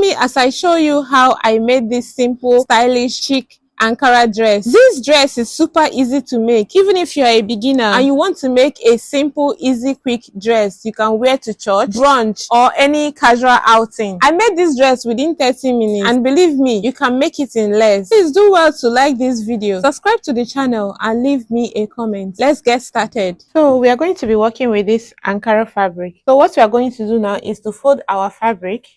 me as I show you how I made this simple, stylish, chic Ankara dress. This dress is super easy to make. Even if you are a beginner and you want to make a simple, easy, quick dress you can wear to church, brunch, or any casual outing. I made this dress within 30 minutes and believe me, you can make it in less. Please do well to like this video, subscribe to the channel and leave me a comment. Let's get started. So we are going to be working with this Ankara fabric. So what we are going to do now is to fold our fabric.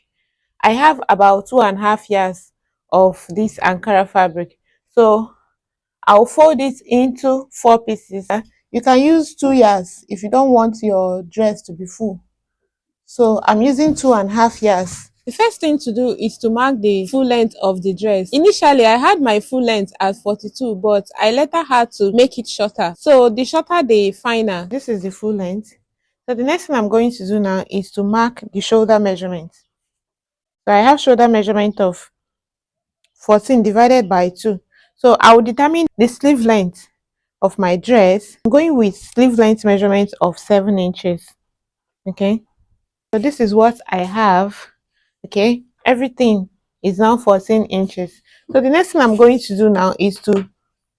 I have about 2.5 yards of this Ankara fabric. So I'll fold it into 4 pieces. You can use 2 yards if you don't want your dress to be full. So I'm using 2.5 yards. The first thing to do is to mark the full length of the dress. Initially, I had my full length at 42, but I later had to make it shorter. So the shorter, the finer. This is the full length. So the next thing I'm going to do now is to mark the shoulder measurement. So I have shoulder measurement of 14 divided by 2. So I will determine the sleeve length of my dress. I'm going with sleeve length measurement of 7 inches. Okay. So this is what I have. Okay. Everything is now 14 inches. So the next thing I'm going to do now is to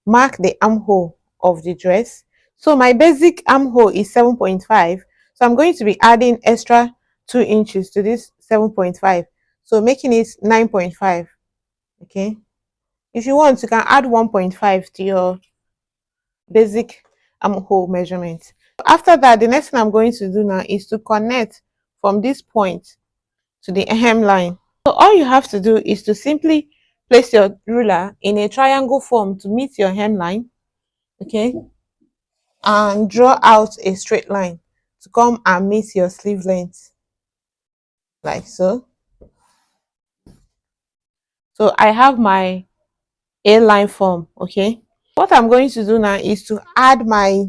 mark the armhole of the dress. So my basic armhole is 7.5. So I'm going to be adding extra 2 inches to this 7.5. So making it 9.5. Okay. If you want, you can add 1.5 to your basic armhole measurement. After that, the next thing I'm going to do now is to connect from this point to the hemline. So all you have to do is to simply place your ruler in a triangle form to meet your hemline, okay, and draw out a straight line to come and meet your sleeve length, like so. So I have my A-line form. Okay, what I'm going to do now is to add my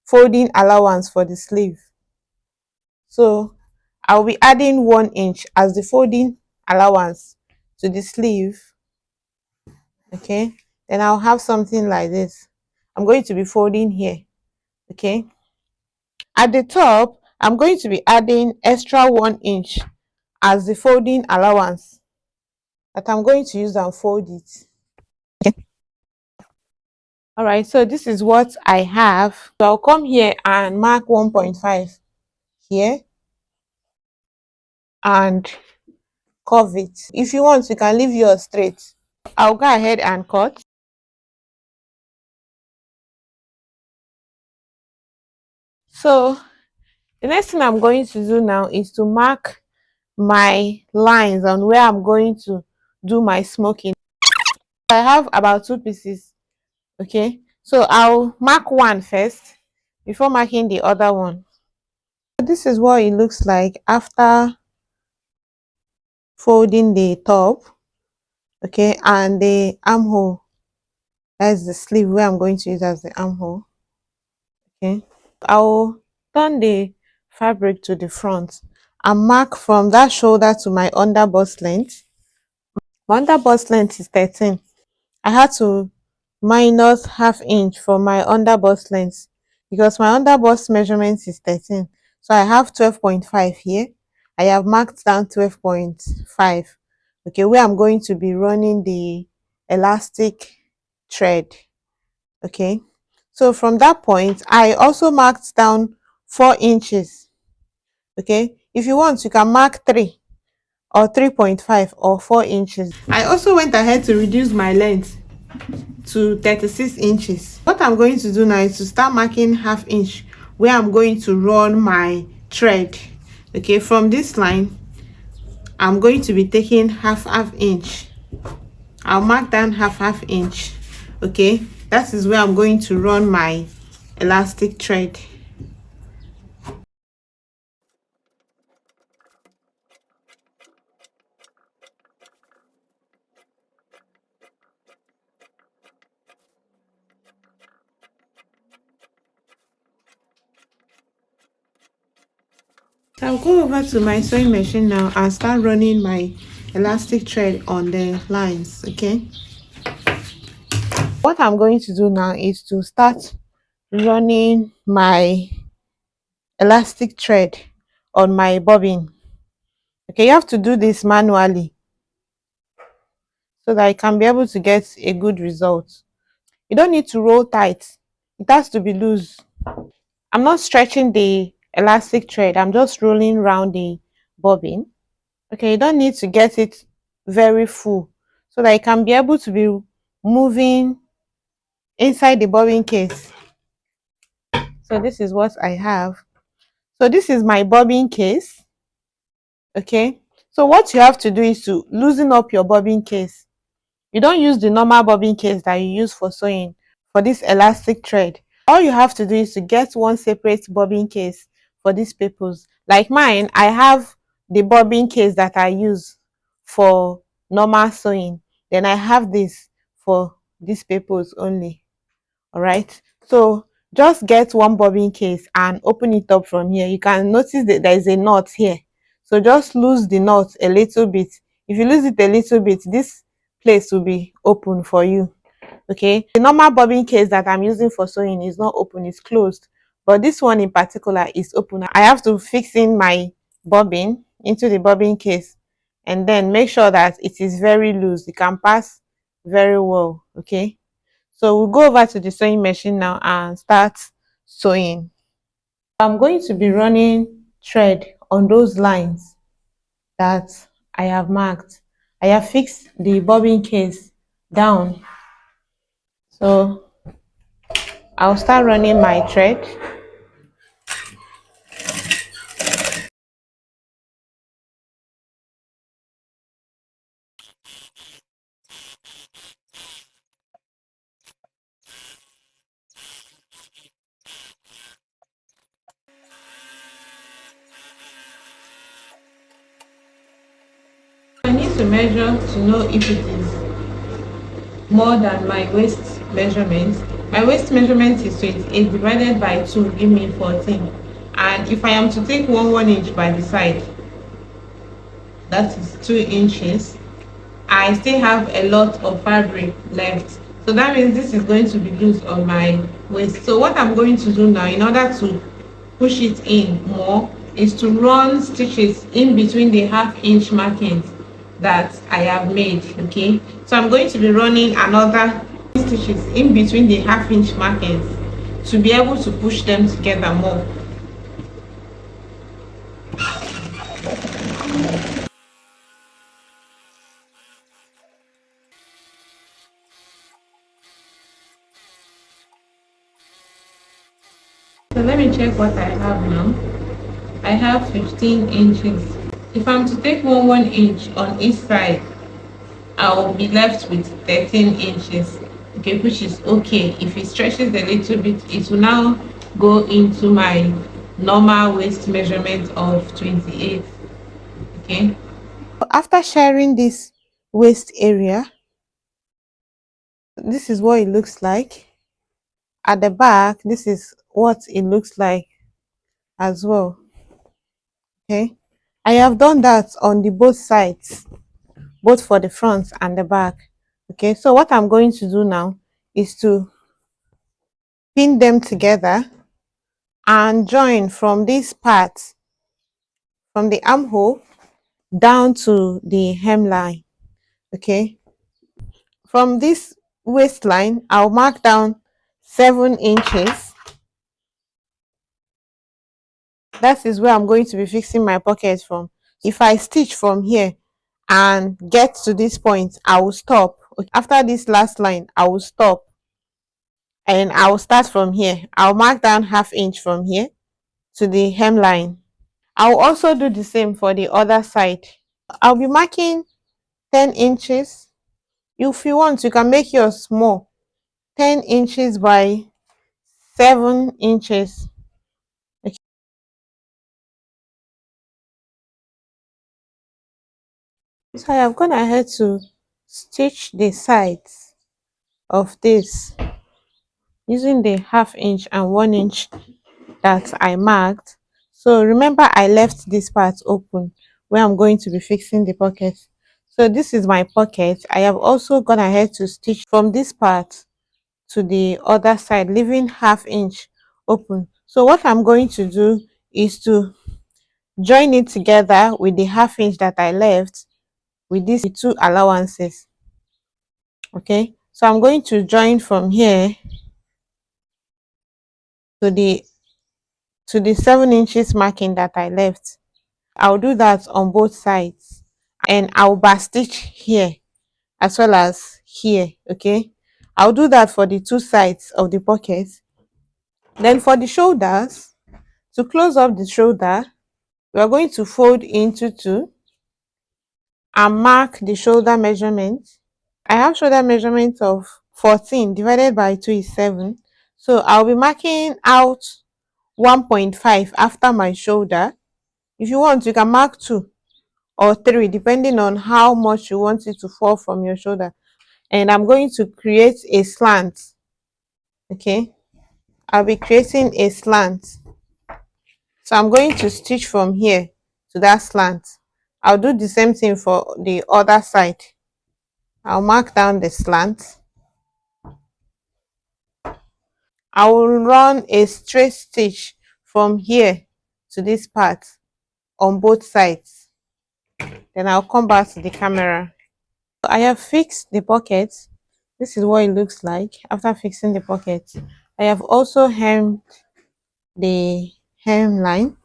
folding allowance for the sleeve. So I'll be adding 1 inch as the folding allowance to the sleeve. Okay, then I'll have something like this. I'm going to be folding here. Okay, at the top I'm going to be adding extra 1 inch as the folding allowance that I'm going to use and fold it. Okay. All right, so this is what I have. So I'll come here and mark 1.5 here and curve it. If you want, you can leave yours straight. I'll go ahead and cut. So the next thing I'm going to do now is to mark my lines on where I'm going to do my smoking. I have about 2 pieces. Okay, so I'll mark one first before marking the other one. This is what it looks like after folding the top. Okay, and the armhole, that's the sleeve where I'm going to use as the armhole. Okay, I'll turn the fabric to the front and mark from that shoulder to my under bust length. My under bust length is 13. I had to minus ½ inch from my under bust length because my under bust measurement is 13. So I have 12.5 here. I have marked down 12.5. Okay, where I'm going to be running the elastic thread. Okay, so from that point I also marked down 4 inches. Okay, if you want, you can mark 3 or 3.5 or 4 inches. I also went ahead to reduce my length to 36 inches. What I'm going to do now is to start marking ½ inch where I'm going to run my thread. Okay, from this line I'm going to be taking ½ inch. I'll mark down ½ inch. Okay, that is where I'm going to run my elastic thread. I'll go over to my sewing machine now and start running my elastic thread on the lines. Okay, what I'm going to do now is to start running my elastic thread on my bobbin. Okay, you have to do this manually so that you can be able to get a good result. You don't need to roll tight, it has to be loose. I'm not stretching the elastic thread, I'm just rolling around the bobbin. Okay, you don't need to get it very full so that you can be able to be moving inside the bobbin case. So this is what I have. So this is my bobbin case. Okay, so what you have to do is to loosen up your bobbin case. You don't use the normal bobbin case that you use for sewing for this elastic thread. All you have to do is to get one separate bobbin case for these purpose. Like mine, I have the bobbin case that I use for normal sewing. Then I have this for this purpose only. All right, so just get one bobbin case and open it up from here. You can notice that there is a knot here, so just lose the knot a little bit. If you lose it a little bit, this place will be open for you. Okay, the normal bobbin case that I'm using for sewing is not open, it's closed, but this one in particular is open. I have to fix in my bobbin into the bobbin case and then make sure that it is very loose, it can pass very well. Okay, so we'll go over to the sewing machine now and start sewing. I'm going to be running thread on those lines that I have marked. I have fixed the bobbin case down, so I'll start running my thread. I need to measure to know if it is more than my waist measurement. My waist measurement is 28 divided by 2 give me 14, and if I am to take 1 inch by the side, that is 2 inches. I still have a lot of fabric left, so that means this is going to be loose on my waist. So what I'm going to do now, in order to push it in more, is to run stitches in between the half-inch markings that I have made. Okay, so I'm going to be running another stitches in between the half-inch markings to be able to push them together more. So let me check what I have now. I have 15 inches. If I'm to take 1 inch on each side, I'll be left with 13 inches. Okay, which is okay. If it stretches a little bit, it will now go into my normal waist measurement of 28. Okay. After sharing this waist area, this is what it looks like. At the back, this is what it looks like as well. Okay, I have done that on the both sides, both for the front and the back. Okay, so what I'm going to do now is to pin them together and join from this part, from the armhole down to the hemline. Okay, from this waistline I'll mark down 7 inches. That is where I'm going to be fixing my pocket from. If I stitch from here and get to this point, I will stop. After this last line, I will stop and I will start from here. I'll mark down ½ inch from here to the hemline. I'll also do the same for the other side. I'll be marking 10 inches. If you want, you can make yours small, 10 inches by 7 inches. Okay. So I have gone ahead to stitch the sides of this using the ½ inch and 1 inch that I marked. So remember, I left this part open where I'm going to be fixing the pocket. So this is my pocket. I have also gone ahead to stitch from this part to the other side, leaving ½ inch open. So what I'm going to do is to join it together with the ½ inch that I left with these two allowances. Okay, so I'm going to join from here to the 7 inches marking that I left. I'll do that on both sides, and I'll back stitch here as well as here. Okay, I'll do that for the two sides of the pocket. Then for the shoulders, to close up the shoulder, we are going to fold into two and mark the shoulder measurement. I have shoulder measurement of 14 divided by 2 is 7. So I'll be marking out 1.5 after my shoulder. If you want, you can mark 2 or 3 depending on how much you want it to fall from your shoulder. And I'm going to create a slant. Okay, I'll be creating a slant. So I'm going to stitch from here to that slant. I'll do the same thing for the other side. I'll mark down the slant. I will run a straight stitch from here to this part on both sides. Then I'll come back to the camera. I have fixed the pocket. This is what it looks like after fixing the pocket. I have also hemmed the hemline.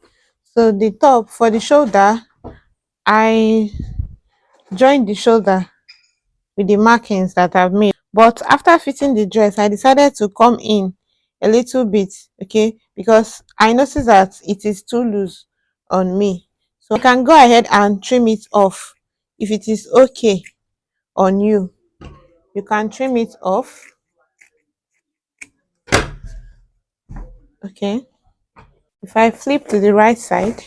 So the top for the shoulder, I joined the shoulder with the markings that I've made. But after fitting the dress, I decided to come in a little bit, okay, because I noticed that it is too loose on me. So I can go ahead and trim it off. If it is okay on you, you can trim it off. Okay, if I flip to the right side,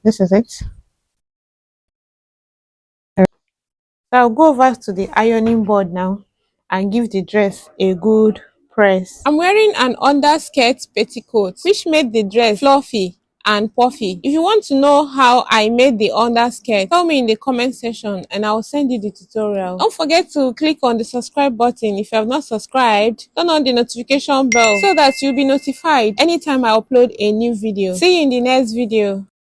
this is it. So I'll go over to the ironing board now and give the dress a good press. I'm wearing an underskirt petticoat which made the dress fluffy and puffy. If you want to know how I made the underskirt, tell me in the comment section and I'll send you the tutorial. Don't forget to click on the subscribe button if you have not subscribed. Turn on the notification bell so that you'll be notified anytime I upload a new video. See you in the next video.